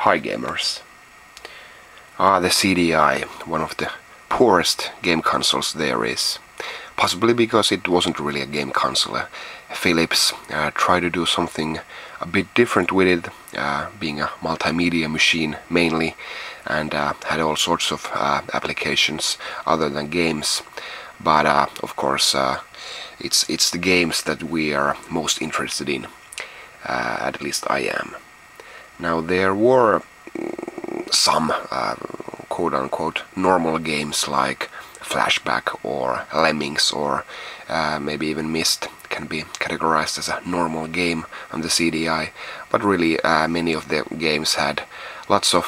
Hi gamers. The CDI, one of the poorest game consoles there is. Possibly because it wasn't really a game console. Philips tried to do something a bit different with it, being a multimedia machine mainly, and had all sorts of applications other than games. But of course it's the games that we are most interested in. At least I am. Now there were some quote-unquote normal games like Flashback or Lemmings or maybe even Myst can be categorized as a normal game on the CDI, but really many of the games had lots of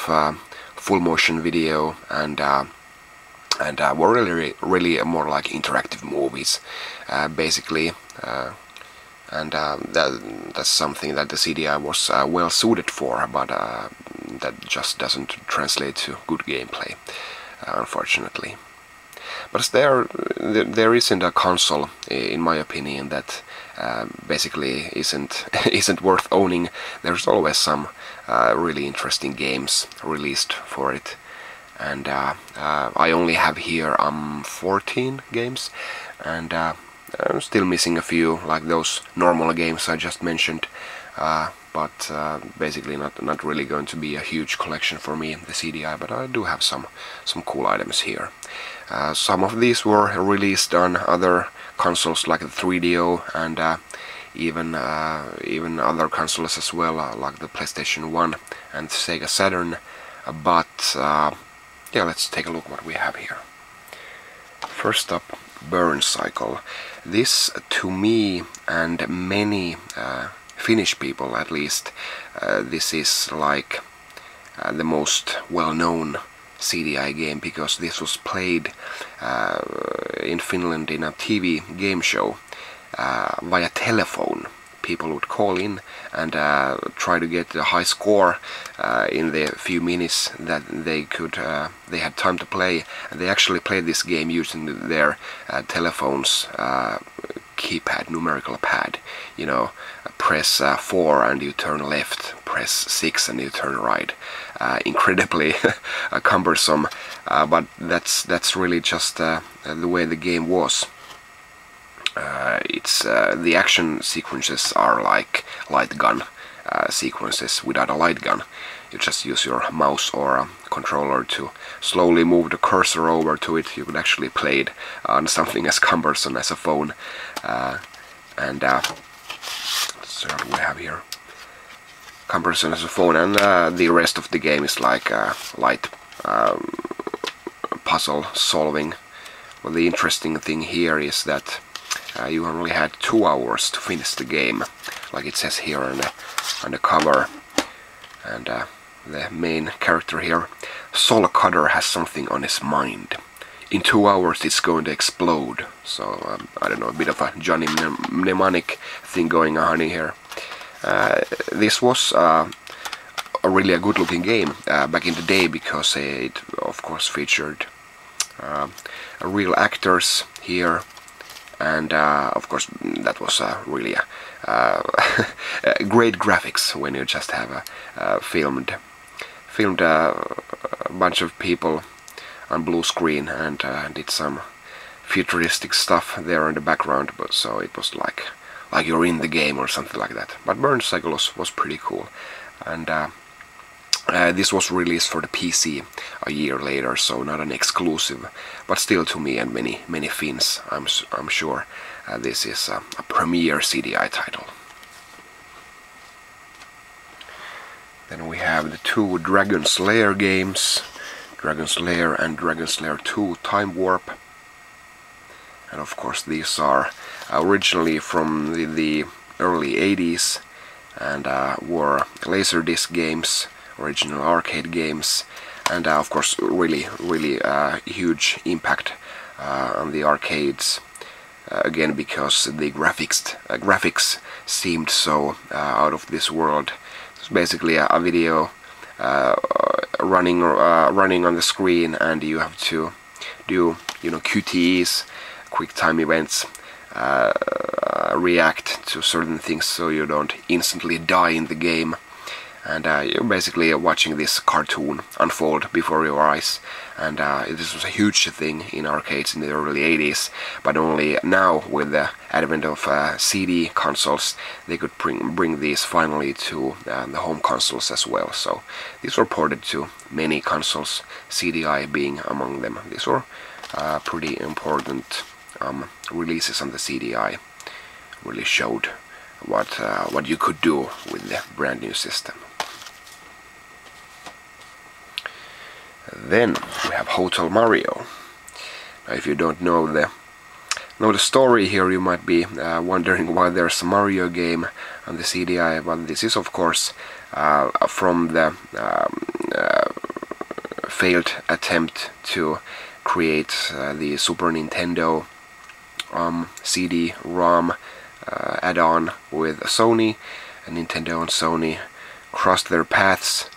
full motion video and were really more like interactive movies basically. And that's something that the CDI was well suited for, but that just doesn't translate to good gameplay, unfortunately. But there isn't a console, in my opinion, that basically isn't worth owning. There's always some really interesting games released for it, and I only have here 14 games, and I'm still missing a few, like those normal games I just mentioned, but basically not really going to be a huge collection for me, the CDI, but I do have some cool items here. Some of these were released on other consoles like the 3DO and even other consoles as well, like the PlayStation 1 and Sega Saturn, but yeah, let's take a look what we have here. First up, Burn Cycle. This, to me and many Finnish people at least, this is like the most well-known CDI game, because this was played in Finland in a TV game show via telephone. People would call in and try to get a high score in the few minutes that they had time to play. And they actually played this game using their telephone's keypad, numerical pad. You know, press 4 and you turn left, press 6 and you turn right. Incredibly cumbersome, but that's really just the way the game was. The action sequences are like light gun sequences without a light gun. You just use your mouse or a controller to slowly move the cursor over to it. You could actually play it on something as cumbersome as a phone. And so we have here cumbersome as a phone, and the rest of the game is like light puzzle solving. Well, the interesting thing here is that you only had 2 hours to finish the game, like it says here on the cover. And the main character here, Soul Cutter, has something on his mind. In 2 hours it's going to explode. So I don't know, a bit of a Johnny Mnemonic thing going on here. This was really a good-looking game back in the day, because it of course featured real actors here. And of course that was really great graphics when you just have filmed a bunch of people on blue screen and did some futuristic stuff there in the background. But so it was like you're in the game or something like that. But Burn Cycle was pretty cool, and this was released for the PC a year later, so not an exclusive, but still to me and many Finns, I'm sure this is a premier CDI title. Then we have the 2 Dragon Slayer games, Dragon Slayer and Dragon Slayer 2 Time Warp. And of course these are originally from the early 80s and were Laserdisc games, original arcade games, and of course really huge impact on the arcades, again because the graphics seemed so out of this world. It's basically a video running on the screen, and you have to do, you know, QTEs, quick time events, react to certain things so you don't instantly die in the game. and you're basically watching this cartoon unfold before your eyes. And this was a huge thing in arcades in the early 80s, but only now with the advent of CD consoles they could bring these finally to the home consoles as well. So these were ported to many consoles, CDI being among them. These were pretty important releases on the CDI. Really showed what you could do with the brand new system. Then we have Hotel Mario. Now, if you don't know the story here, you might be wondering why there's a Mario game on the CDI. But this is of course from the failed attempt to create the Super Nintendo CD-ROM add-on with Sony. Nintendo and Sony crossed their paths,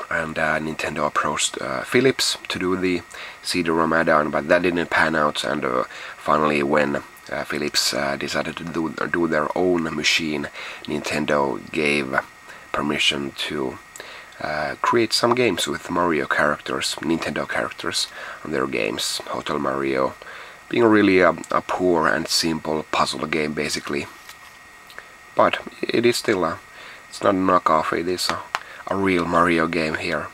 and Nintendo approached Philips to do the CD-ROM add-on, but that didn't pan out. And finally, when Philips decided to do their own machine, Nintendo gave permission to create some games with Mario characters, Nintendo characters, on their games. Hotel Mario being really a poor and simple puzzle game, basically. But it is still it's not a knockoff, it is a real Mario game here.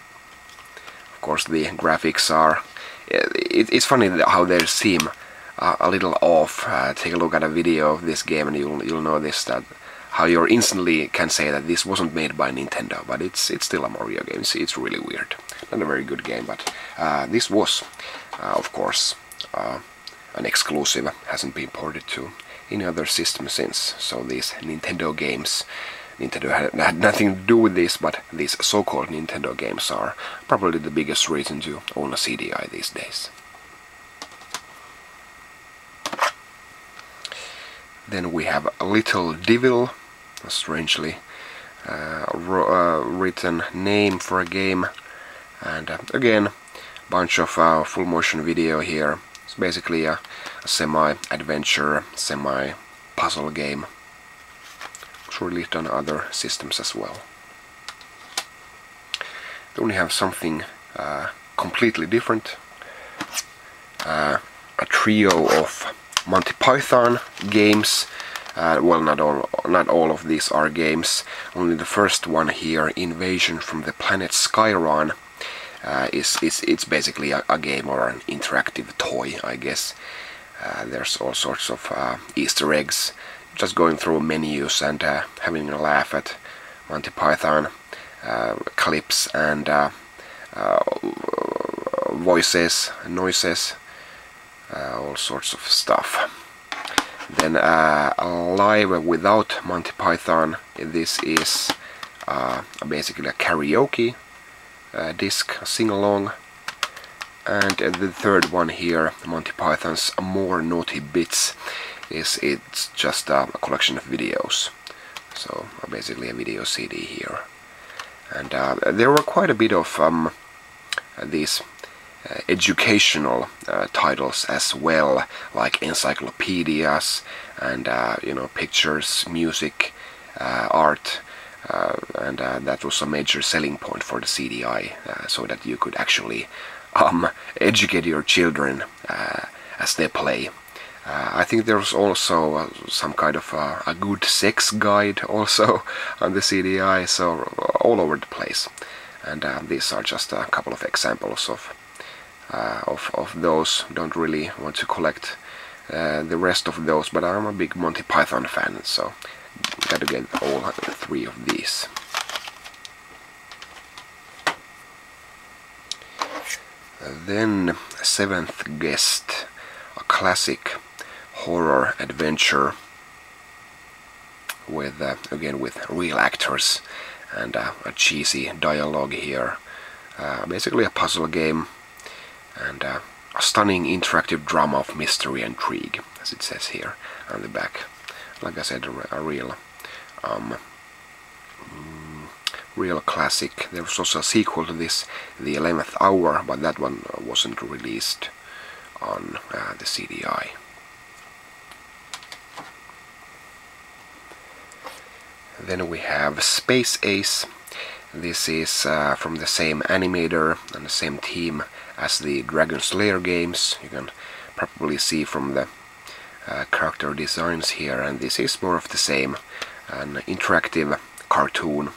Of course, the graphics are... It's funny how they seem a little off. Take a look at a video of this game and you'll notice that how you instantly can say that this wasn't made by Nintendo, but it's still a Mario game. It's really weird. Not a very good game, but this was, of course, an exclusive. Hasn't been ported to any other system since. So these Nintendo games, Nintendo had nothing to do with this, but these so-called Nintendo games are probably the biggest reason to own a CDI these days. Then we have a Little Devil, a strangely written name for a game, and again, a bunch of full motion video here. It's basically a semi-adventure, semi-puzzle game. It's released on other systems as well. Then we have something completely different. A trio of Monty Python games. Well, not all of these are games. Only the first one here, Invasion from the Planet Skyron, it's basically a game or an interactive toy, I guess. There's all sorts of Easter eggs. Just going through menus and having a laugh at Monty Python clips and voices, noises, all sorts of stuff. Then Live without Monty Python. This is basically a karaoke disc, sing-along. And the third one here, Monty Python's More Naughty Bits, it's just a collection of videos. So basically a video CD here. And there were quite a bit of these educational titles as well, like encyclopedias and pictures, music, art, and that was a major selling point for the CDI, so that you could actually educate your children as they play. I think there was also some kind of a good sex guide also on the CDI, so all over the place. And these are just a couple of examples of those. Don't really want to collect the rest of those, but I'm a big Monty Python fan, so got to get all three of these. Then Seventh Guest, a classic horror adventure with again with real actors and a cheesy dialogue here. Basically a puzzle game and a stunning interactive drama of mystery and intrigue, as it says here on the back. Like I said, a real real classic. There was also a sequel to this, The 11th Hour, but that one wasn't released on the CDI. Then we have Space Ace. This is from the same animator and the same team as the Dragon Slayer games. You can probably see from the character designs here, and this is more of the same, an interactive cartoon,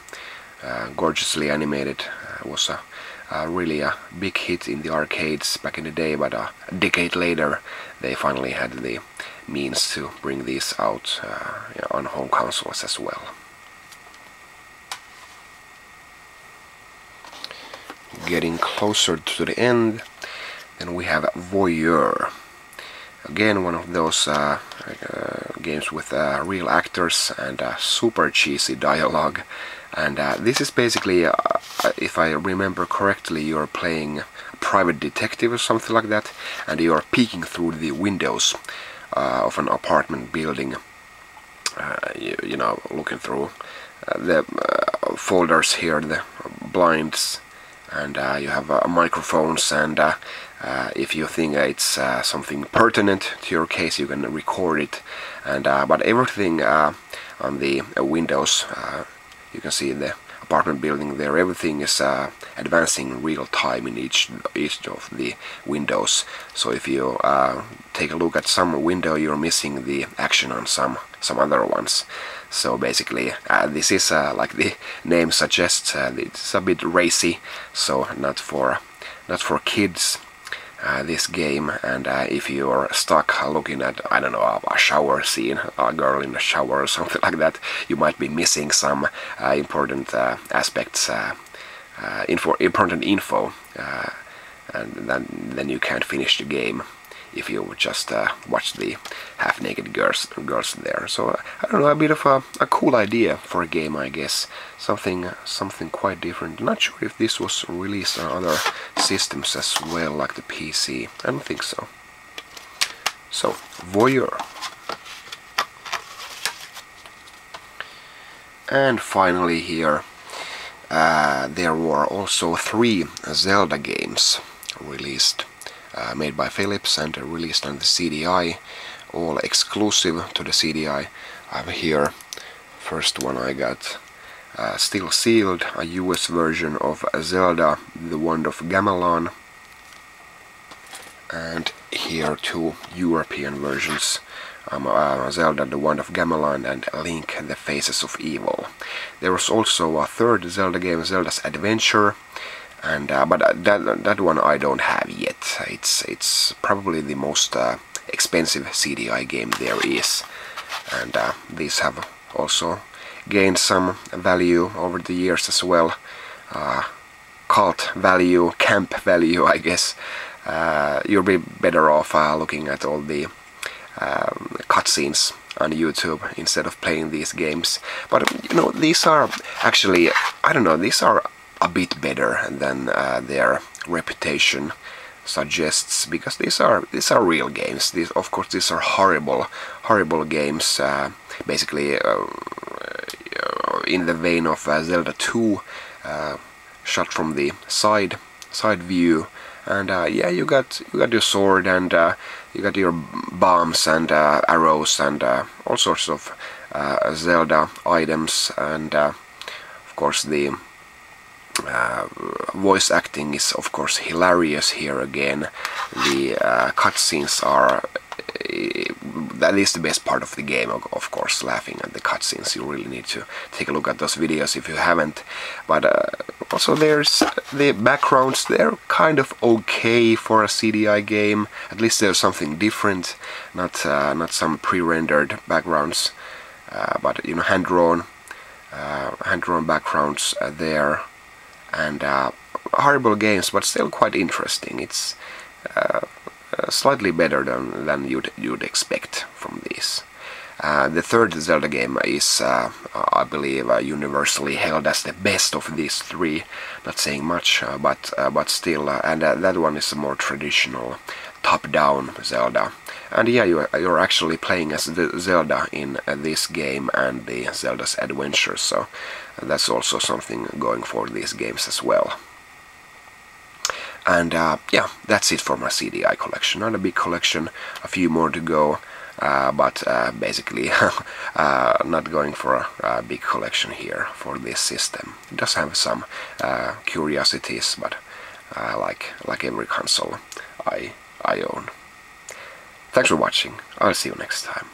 gorgeously animated. Was really a big hit in the arcades back in the day, but a decade later they finally had the means to bring these out on home consoles as well. Getting closer to the end, then we have Voyeur. Again, one of those games with real actors and super cheesy dialogue. And this is basically, if I remember correctly, you're playing a private detective or something like that, and you're peeking through the windows of an apartment building, you know, looking through the folders here, the blinds, and you have microphones, and if you think it's something pertinent to your case, you can record it. And but everything on the windows, you can see the apartment building there, everything is advancing in real time in each of the windows. So if you take a look at some window, you're missing the action on some other ones. So basically this is like the name suggests, it's a bit racy, so not for kids, this game. And if you're stuck looking at, I don't know, a shower scene, a girl in a shower or something like that, you might be missing some important aspects, important info, and then you can't finish the game if you just watch the half-naked girls there. So I don't know, a bit of a cool idea for a game, I guess. Something quite different. Not sure if this was released on other systems as well, like the PC. I don't think so. So, Voyeur. And finally here, there were also 3 Zelda games released. Made by Philips and released on the CDI, all exclusive to the CDI. I have here, first one I got, still sealed, a US version of Zelda, the Wand of Gamelon, and here 2 European versions, Zelda, the Wand of Gamelon, and Link, the Faces of Evil. There was also a 3rd Zelda game, Zelda's Adventure, and but that one I don't have yet. It's probably the most expensive CDI game there is, and these have also gained some value over the years as well. Cult value, camp value, I guess. You'll be better off looking at all the cutscenes on YouTube instead of playing these games. But you know, these are actually, I don't know, these are a bit better than their reputation suggests, because these are real games. These, of course, these are horrible games, basically in the vein of Zelda 2, shot from the side view, and yeah, you got your sword, and you got your bombs and arrows and all sorts of Zelda items, and of course the voice acting is of course hilarious here again. The cutscenes are, that is the best part of the game, of course, laughing at the cutscenes. You really need to take a look at those videos if you haven't. But also there's the backgrounds, they're kind of okay for a CDI game. At least there's something different, not some pre-rendered backgrounds, but you know, hand-drawn backgrounds there. And horrible games, but still quite interesting. It's slightly better than you'd expect from these. The 3rd Zelda game is, I believe, universally held as the best of these 3. Not saying much, but still, and that one is a more traditional top-down Zelda. And yeah, you're actually playing as the Zelda in this game and the Zelda's Adventure, so that's also something going for these games as well. And yeah, that's it for my CDI collection. Not a big collection, a few more to go, but basically not going for a big collection here for this system. It does have some curiosities, but like every console I own. Thanks for watching. I'll see you next time.